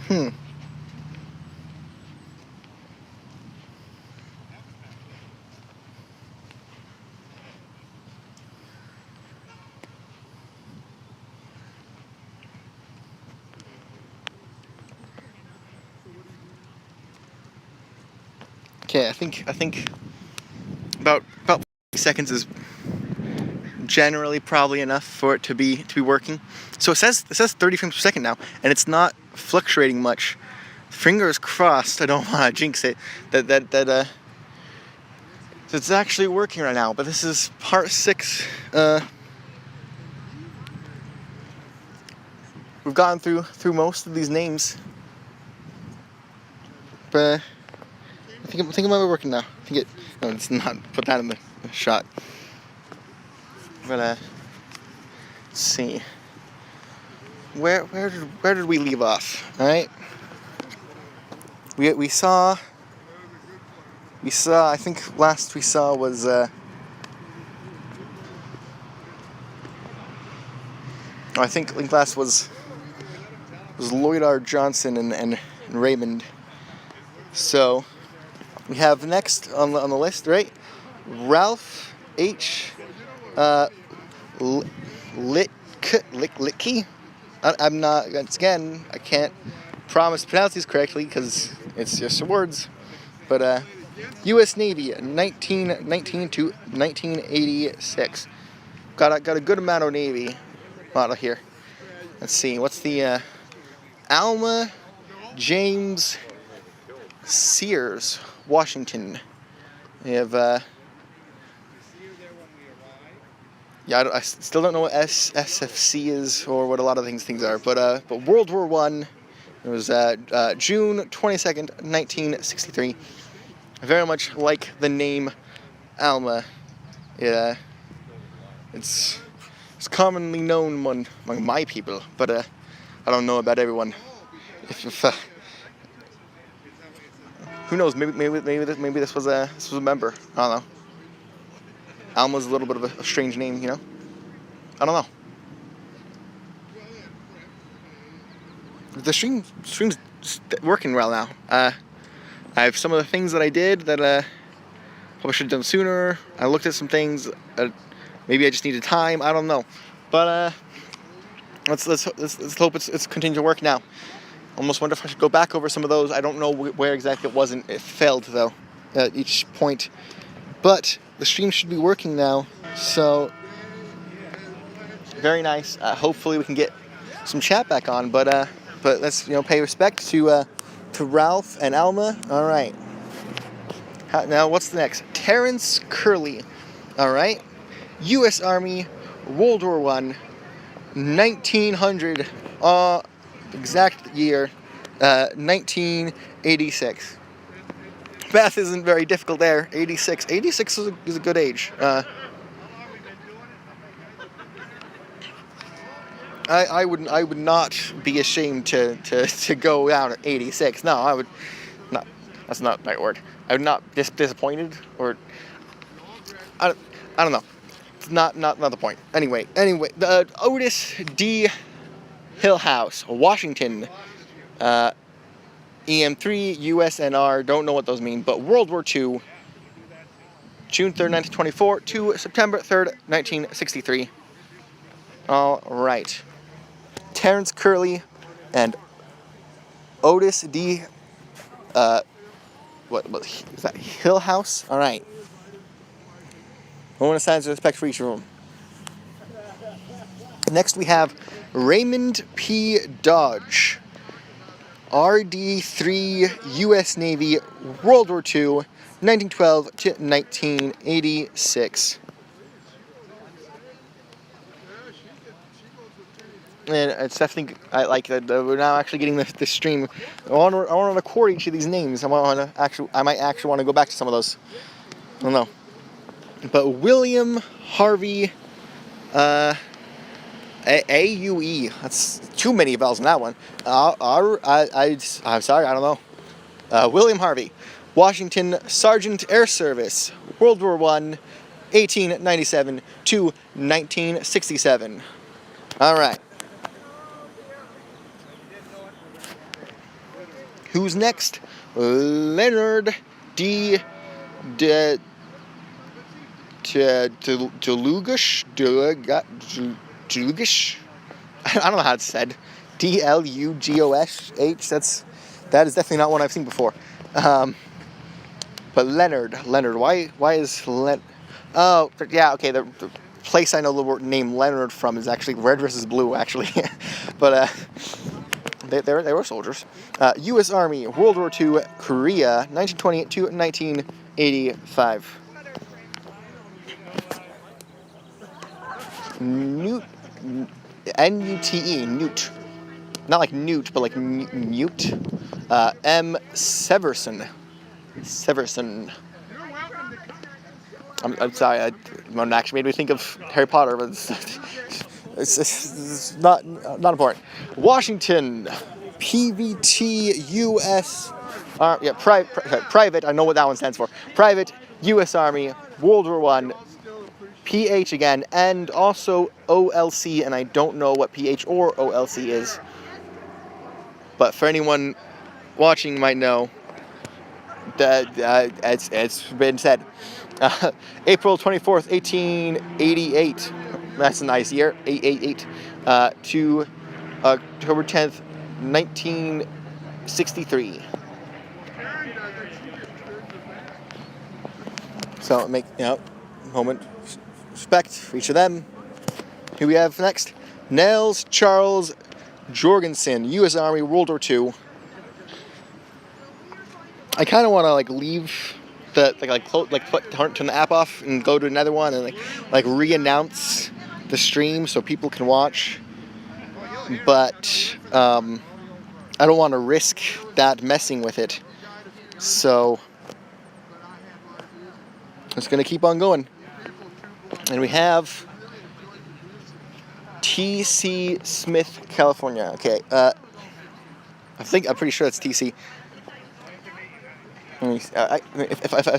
Hmm. Okay, I think about 50 seconds is generally probably enough for it to be working. So it says 30 frames per second now, and it's not fluctuating much. Fingers crossed. I don't want to jinx it. That it's actually working right now. But this is part 6. We've gotten through most of these names, but I think it might be working now. I think it. No, it's not. Put that in the shot. But let's see. Where did we leave off? All right. We saw. I think last we saw was. I think last was Lloyd R. Johnson and Raymond. So we have next on the list, right? Ralph H. Litke. I'm not. Once again, I can't promise to pronounce these correctly because it's just words. But U.S. Navy, 1919 to 1986. Got a good amount of Navy model here. Let's see. What's the Alma James Sears, Washington. We have yeah, I still don't know what SFC is or what a lot of things are, but World War I, it was June 22nd, 1963. Very much like the name Alma. Yeah, it's commonly known among my people, but I don't know about everyone. If who knows? Maybe this was a member. I don't know. Alma's a little bit of a strange name, you know. I don't know. The stream's working well now. I have some of the things that I did that probably should have done sooner. I looked at some things. Maybe I just needed time. I don't know. But let's hope it's continuing to work now. Almost wonder if I should go back over some of those. I don't know where exactly it failed though at each point. But the stream should be working now. So very nice. Hopefully we can get some chat back on. But let's pay respect to Ralph and Alma. All right. Now what's the next? Terrence Curley. All right. U.S. Army, World War I, 1900. Exact year, 1986. Math isn't very difficult there. 86. 86 is a good age. I would not be ashamed to go out at 86. No, I would not. That's not the right word. I would not be disappointed or I don't know. It's not the point. Anyway, the Otis D. Hillhouse, Washington, EM3, USNR, don't know what those mean, but World War II, June 3rd, 1924 to September 3rd, 1963. All right. Terrence Curley and Otis D. What is that? Hillhouse? All right. I want to sign some respect for each of them. Next we have Raymond P. Dodge, RD-3, U.S. Navy, World War II, 1912 to 1986. And it's definitely, I like that we're now actually getting the stream. I want to record each of these names. I might actually want to go back to some of those. I don't know. But William Harvey, AUE. That's too many vowels in that one. I'm sorry, I don't know. William Harvey, Washington Sergeant Air Service, World War I, 1897 to 1967. All right. Who's next? Leonard D. De Delugush? Delugush? I don't know how it's said. Dlugosh. That is definitely not one I've seen before. But Leonard, why is Oh, yeah, okay. The place I know the word name Leonard from is actually Red vs. Blue, actually. But they were soldiers. U.S. Army, World War II, Korea, 1928 to 1985. Newt, N-U-T-E, Newt. Not like Newt, but like Newt. M. Severson. I'm sorry, it actually made me think of Harry Potter, but it's not important. Washington, PVT, U.S. Private. I know what that one stands for. Private, U.S. Army, World War I, PH again, and also OLC, and I don't know what PH or OLC is. But for anyone watching, you might know that it's been said. April 24th, 1888. That's a nice year. 888. To October 10th, 1963. So make moment respect for each of them. Who we have next? Nels Charles Jorgensen, U.S. Army, World War II. I kind of want to leave turn the app off and go to another one and re-announce the stream so people can watch. But I don't want to risk that messing with it. So it's going to keep on going. And we have T.C. Smith, California. Okay, I'm pretty sure it's T.C. As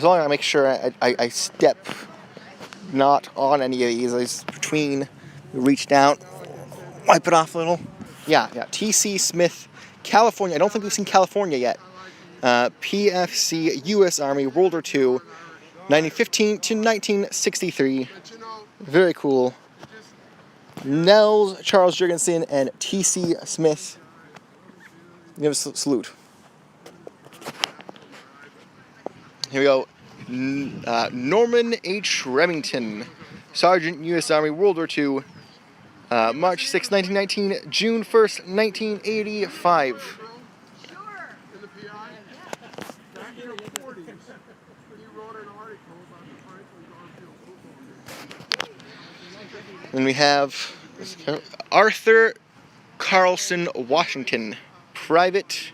long as I make sure I step not on any of these, I just between, reach down, wipe it off a little. Yeah, T.C. Smith, California. I don't think we've seen California yet. PFC, U.S. Army, World War II, 1915 to 1963. Very cool. Nels Charles Jorgensen and T.C. Smith. Give us a salute. Here we go. Norman H. Remington, Sergeant, U.S. Army, World War II, March 6, 1919, June 1st, 1985. Then we have Arthur Carlson Washington, Private.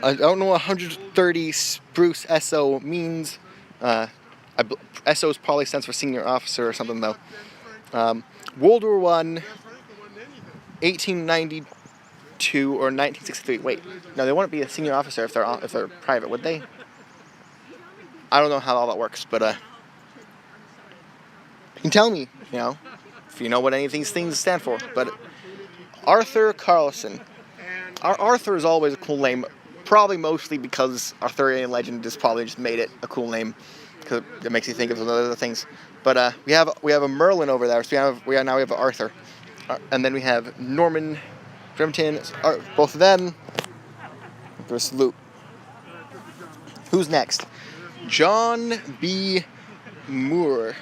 I don't know what 130 Spruce SO means. SO probably stands for senior officer or something though. World War I, 1892 or 1963. Wait, no, they wouldn't be a senior officer if they're private, would they? I don't know how all that works, but you can tell me, if you know what any of these things stand for. But Arthur Carlson. Arthur is always a cool name. Probably mostly because Arthurian legend just probably just made it a cool name because it makes you think of some other things. But we have a Merlin over there, so we have Arthur, and then we have Norman Remington. Both of them. For a salute. Who's next? John B. Moore.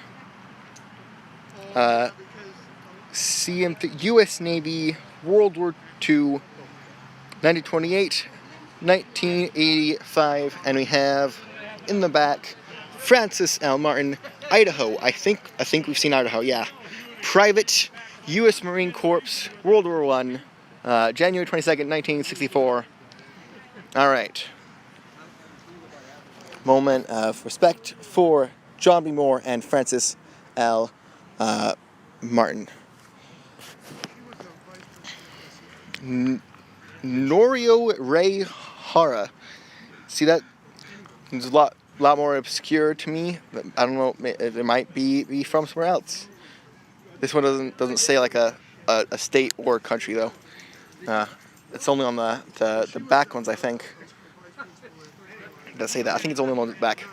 CM3, U.S. Navy, World War II, 1928. 1985, and we have in the back Francis L. Martin, Idaho. I think we've seen Idaho. Yeah, Private, U.S. Marine Corps, World War I, January 22nd, 1964. All right. Moment of respect for John B. Moore and Francis L. Martin. Norio Ray Hara. See that? It's a lot more obscure to me. I don't know. It might be from somewhere else. This one doesn't say like a state or country though. it's only on the back ones, I think. It does say that. I think it's only on the back.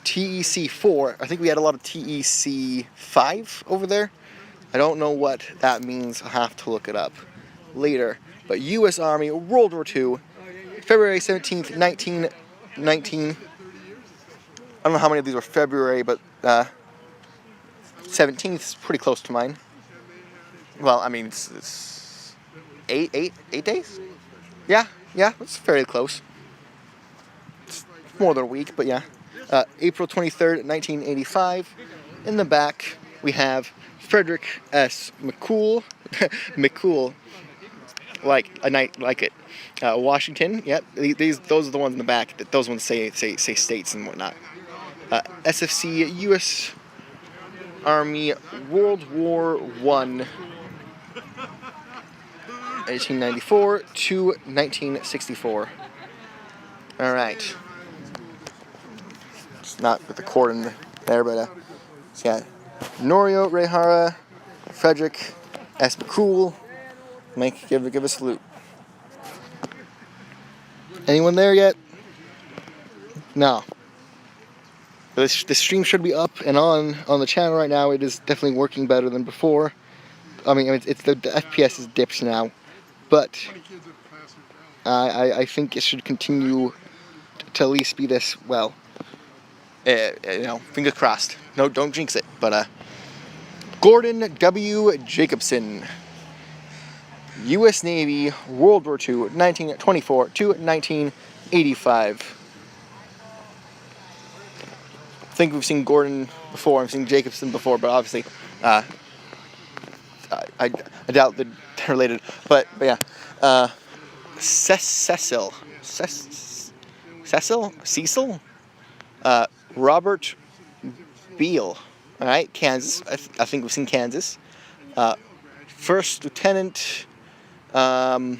TEC4. I think we had a lot of TEC5 over there. I don't know what that means. I'll have to look it up later. But U.S. Army, World War II, February 17th, 1919. I don't know how many of these were February, but 17th is pretty close to mine. Well, I mean, it's eight days? Yeah, it's fairly close. It's more than a week, but yeah. April 23rd, 1985. In the back, we have Frederick S. McCool. McCool. Like a night like it. Washington, yep. Those are the ones in the back. Those ones say states and whatnot. SFC, U.S. Army, World War I, 1894 to 1964. All right. It's not with the cord in there, but yeah. Norio Rehara, Frederick S. McCool. Give a salute. Anyone there yet? No. This stream should be up and on the channel right now. It is definitely working better than before. I mean it's the FPS is dipped now, but I think it should continue to at least be this well. Fingers crossed. No, don't jinx it. But Gordon W. Jacobson, U.S. Navy, World War II, 1924 to 1985. I think we've seen Gordon before, I've seen Jacobson before, but obviously, I doubt they're related. But yeah, Cecil, Robert Beale, all right, Kansas. I think we've seen Kansas. First Lieutenant. I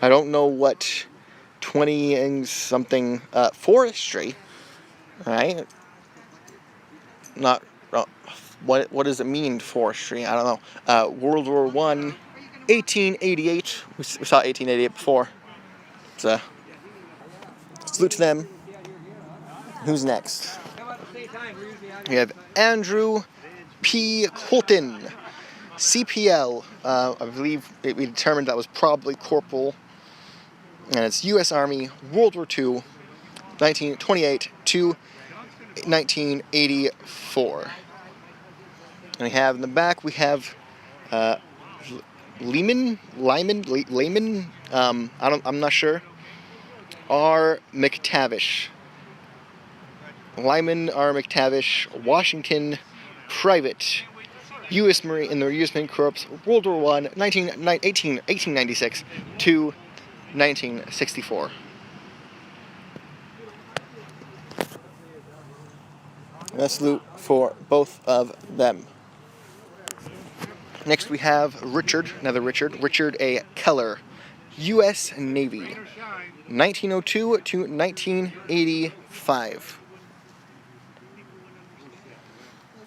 don't know what 20 and something forestry. All right. Not what does it mean forestry? I don't know. World War I, 1888. We saw 1888 before. So salute to them. Who's next? We have Andrew P. Colton, CPL. I believe we determined that was probably corporal. And it's U.S. Army, World War II, 1928 to 1984. And we have in the back, we have Lyman. I'm not sure. R. McTavish. Lyman R. McTavish, Washington, private, U.S. Marine in the U.S. Marine Corps, World War I, 1896 to 1964. And a salute for both of them. Next we have Richard A. Keller, U.S. Navy, 1902 to 1985.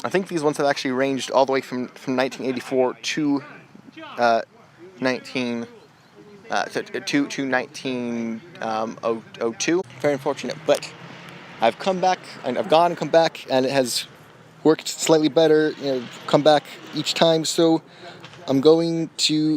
I think these ones have actually ranged all the way from 1984 to 1902. Very unfortunate, but I've come back and I've gone and come back, and it has worked slightly better. Come back each time. So I'm going to